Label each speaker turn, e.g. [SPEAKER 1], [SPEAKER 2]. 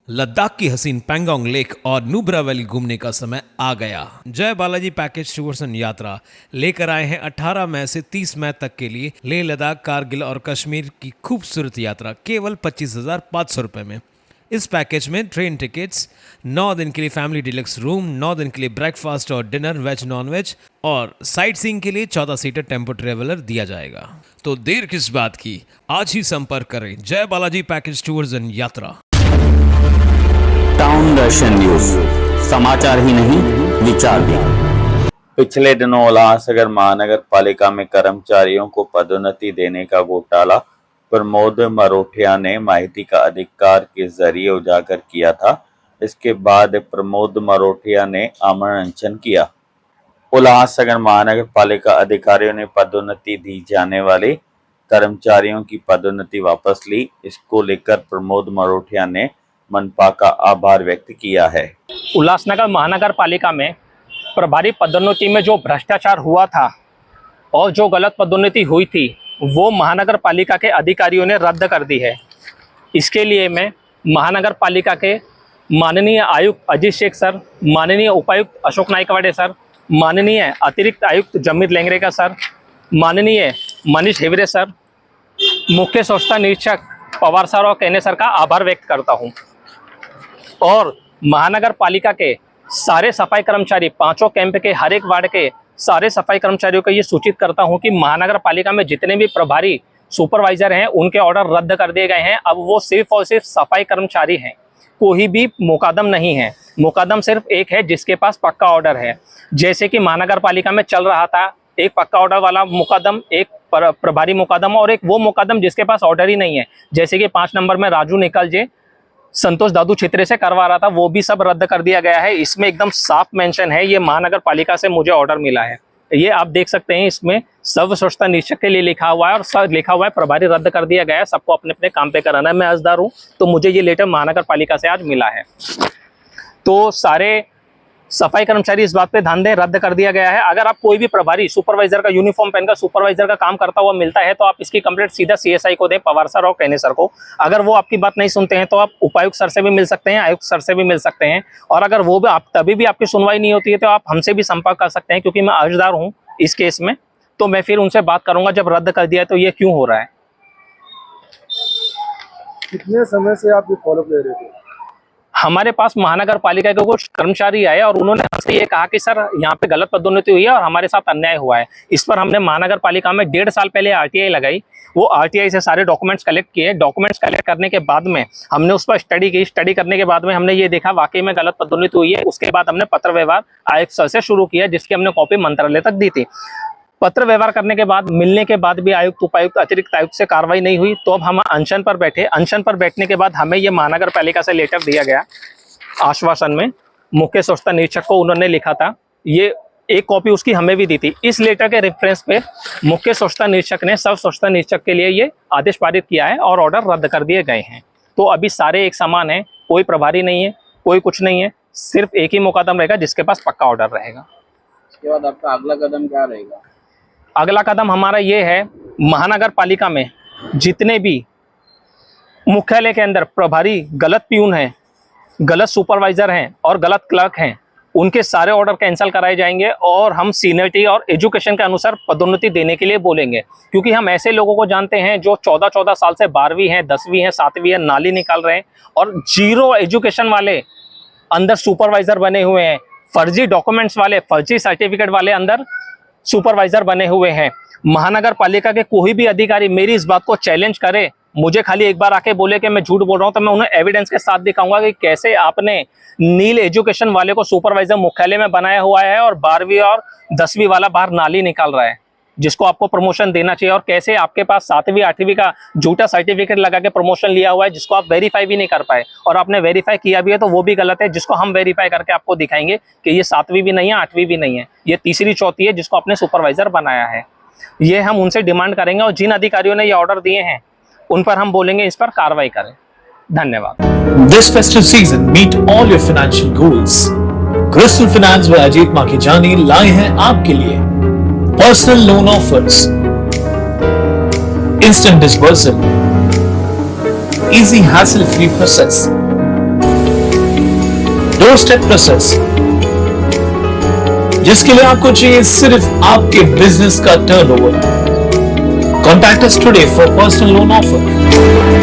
[SPEAKER 1] लद्दाख की हसीन पैंगोंग लेक और नुब्रा वैली घूमने का समय आ गया। जय बालाजी पैकेज टूर्स एंड यात्रा लेकर आए हैं 18 मई से 30 मई तक के लिए लेह लद्दाख, कारगिल और कश्मीर की खूबसूरत यात्रा केवल 25,500 रुपए में। इस पैकेज में ट्रेन टिकट्स, 9 दिन के लिए फैमिली डिलक्स रूम, 9 दिन के लिए ब्रेकफास्ट और डिनर वेज नॉन वेज और साइट सीइंग के लिए 14 सीटर टेम्पो ट्रेवलर दिया जाएगा। तो देर किस बात की, आज ही संपर्क करें जय बालाजी पैकेज टूर्स एंड यात्रा।
[SPEAKER 2] टाउन दर्शन न्यूज, समाचार ही नहीं विचार भी।
[SPEAKER 3] पिछले दिनों उल्लासनगर महानगर पालिका में कर्मचारियों को पदोन्नति देने का घोटाला प्रमोद मरोठिया ने माहिती का अधिकार के जरिए उजागर किया था। इसके बाद प्रमोद मरोठिया ने आमरण अनशन किया। उल्लासनगर महानगर पालिका अधिकारियों ने पदोन्नति दी जाने वाले कर्मचारियों की पदोन्नति वापस ली। इसको लेकर प्रमोद मरोठिया ने मनपा का आभार व्यक्त किया है।
[SPEAKER 4] उल्लासनगर महानगर पालिका में प्रभारी पदोन्नति में जो भ्रष्टाचार हुआ था और जो गलत पदोन्नति हुई थी वो महानगर पालिका के अधिकारियों ने रद्द कर दी है। इसके लिए मैं महानगर पालिका के माननीय आयुक्त अजीत शेख सर, माननीय उपायुक्त अशोक नाइकवाडे सर, माननीय अतिरिक्त आयुक्त जमीर लेंगरेकर सर, माननीय मनीष हेवरे सर, मुख्य स्वच्छता निरीक्षक पवार सर और केने सर का आभार व्यक्त करता हूं। और महानगर पालिका के सारे सफाई कर्मचारी, 5 कैंप के हर एक वार्ड के सारे सफाई कर्मचारियों को ये सूचित करता हूं कि महानगर पालिका में जितने भी प्रभारी सुपरवाइजर हैं उनके ऑर्डर रद्द कर दिए गए हैं। अब वो सिर्फ और सिर्फ सफाई कर्मचारी हैं, कोई भी मुकदम नहीं है। मुकदम सिर्फ एक है जिसके पास पक्का ऑर्डर है। जैसे कि महानगर पालिका में चल रहा था एक पक्का ऑर्डर वाला मुकदम, एक प्रभारी मुकदम और एक वो मुकदम जिसके पास ऑर्डर ही नहीं है। जैसे कि 5 नंबर में राजू निकल जे संतोष दादू छित्रे से करवा रहा था, वो भी सब रद्द कर दिया गया है। इसमें एकदम साफ मेंशन है, ये महानगर पालिका से मुझे ऑर्डर मिला है। ये आप देख सकते हैं, इसमें सर्व स्वच्छता निरीक्षक के लिए लिखा हुआ है और सब लिखा हुआ है प्रभारी रद्द कर दिया गया है। सबको अपने अपने काम पे कराना है। मैं अर्जदार हूँ तो मुझे ये लेटर महानगर पालिका से आज मिला है। तो सारे सफाई कर्मचारी इस बात पे ध्यान दें, रद्द कर दिया गया है। अगर आप कोई भी प्रभारी सुपरवाइजर का यूनिफॉर्म पहनकर सुपरवाइजर का काम करता हुआ मिलता है तो आप इसकी कंप्लेंट सीधा सीएसआई को दें, पवार सर और केने सर को। अगर वो आपकी बात नहीं सुनते हैं तो आप उपायुक्त सर से भी मिल सकते हैं, आयुक्त सर से भी मिल सकते हैं। और अगर वो भी तभी भी आपकी सुनवाई नहीं होती है तो आप हमसे भी संपर्क कर सकते हैं, क्योंकि मैं अर्जदार हूँ इस केस में। तो मैं फिर उनसे बात करूंगा जब रद्द कर दिया है तो ये क्यों हो रहा है।
[SPEAKER 5] कितने समय से आप ये फॉलोअप ले रहे थे?
[SPEAKER 4] हमारे पास महानगर पालिका के कुछ कर्मचारी आए और उन्होंने हमसे ये कहा कि सर यहाँ पे गलत पदोन्नति हुई है और हमारे साथ अन्याय हुआ है। इस पर हमने महानगर पालिका में 1.5 साल पहले आरटीआई लगाई। वो आरटीआई से सारे डॉक्यूमेंट्स कलेक्ट किए। डॉक्यूमेंट्स कलेक्ट करने के बाद में हमने उस पर स्टडी की। स्टडी करने के बाद में हमने ये देखा वाकई में गलत पदोन्नति हुई है। उसके बाद हमने पत्र व्यवहार आयुक्त सर से शुरू किया, जिसकी हमने कॉपी मंत्रालय तक दी थी। पत्र व्यवहार करने के बाद, मिलने के बाद भी आयुक्त, उपायुक्त, अतिरिक्त आयुक्त से कार्रवाई नहीं हुई। तो अब हम अनशन पर बैठे। अनशन पर बैठने के बाद हमें ये महानगर पालिका से लेटर दिया गया आश्वासन में। मुख्य स्वच्छता निरीक्षक को उन्होंने लिखा था, ये एक कॉपी उसकी हमें भी दी थी। इस लेटर के रेफरेंस पे मुख्य स्वच्छता निरीक्षक ने सर्व स्वच्छता निरीक्षक के लिए ये आदेश पारित किया है और ऑर्डर रद्द कर दिए गए हैं। तो अभी सारे एक समान है, कोई प्रभारी नहीं है, कोई कुछ नहीं है, सिर्फ एक ही मुकदम रहेगा जिसके पास पक्का ऑर्डर रहेगा।
[SPEAKER 6] इसके बाद आपका अगला कदम क्या रहेगा?
[SPEAKER 4] अगला कदम हमारा ये है, महानगर पालिका में जितने भी मुख्यालय के अंदर प्रभारी गलत प्यून हैं, गलत सुपरवाइजर हैं और गलत क्लर्क हैं, उनके सारे ऑर्डर कैंसिल कराए जाएंगे और हम सीनियरिटी और एजुकेशन के अनुसार पदोन्नति देने के लिए बोलेंगे। क्योंकि हम ऐसे लोगों को जानते हैं जो 14-14 साल से 12वीं हैं, 10वीं हैं, 7वीं है, नाली निकाल रहे हैं और 0 एजुकेशन वाले अंदर सुपरवाइजर बने हुए हैं। फर्जी डॉक्यूमेंट्स वाले, फर्जी सर्टिफिकेट वाले अंदर सुपरवाइजर बने हुए हैं। महानगर पालिका के कोई भी अधिकारी मेरी इस बात को चैलेंज करे, मुझे खाली एक बार आके बोले कि मैं झूठ बोल रहा हूं, तो मैं उन्हें एविडेंस के साथ दिखाऊंगा कि कैसे आपने नील एजुकेशन वाले को सुपरवाइजर मुख्यालय में बनाया हुआ है और 12वीं और 10वीं वाला बाहर नाली निकाल रहा है, जिसको आपको प्रमोशन देना चाहिए। और कैसे आपके पास 7वीं 8वीं का झूठा सर्टिफिकेट लगा के प्रमोशन लिया हुआ है, जिसको आप वेरीफाई भी नहीं कर पाए, और आपने वेरीफाई किया भी है तो वो भी गलत है, जिसको हम वेरीफाई करके आपको दिखाएंगे कि ये 7वीं भी नहीं है, 8वीं भी नहीं है, ये 3री 4थी है जिसको आपने सुपरवाइजर बनाया है। ये हम उनसे डिमांड करेंगे और जिन अधिकारियों ने ये ऑर्डर दिए हैं उन पर हम बोलेंगे इस पर कार्रवाई करें। धन्यवाद।
[SPEAKER 7] This festive season, meet all your financial goals. Crystal Finance व अजीत माखीजानी लाए हैं आपके लिए personal loan offers, instant disbursal, easy hassle-free process, door step process, जिसके लिए आपको चाहिए सिर्फ आपके बिजनेस का turnover. Contact us today for personal loan offer.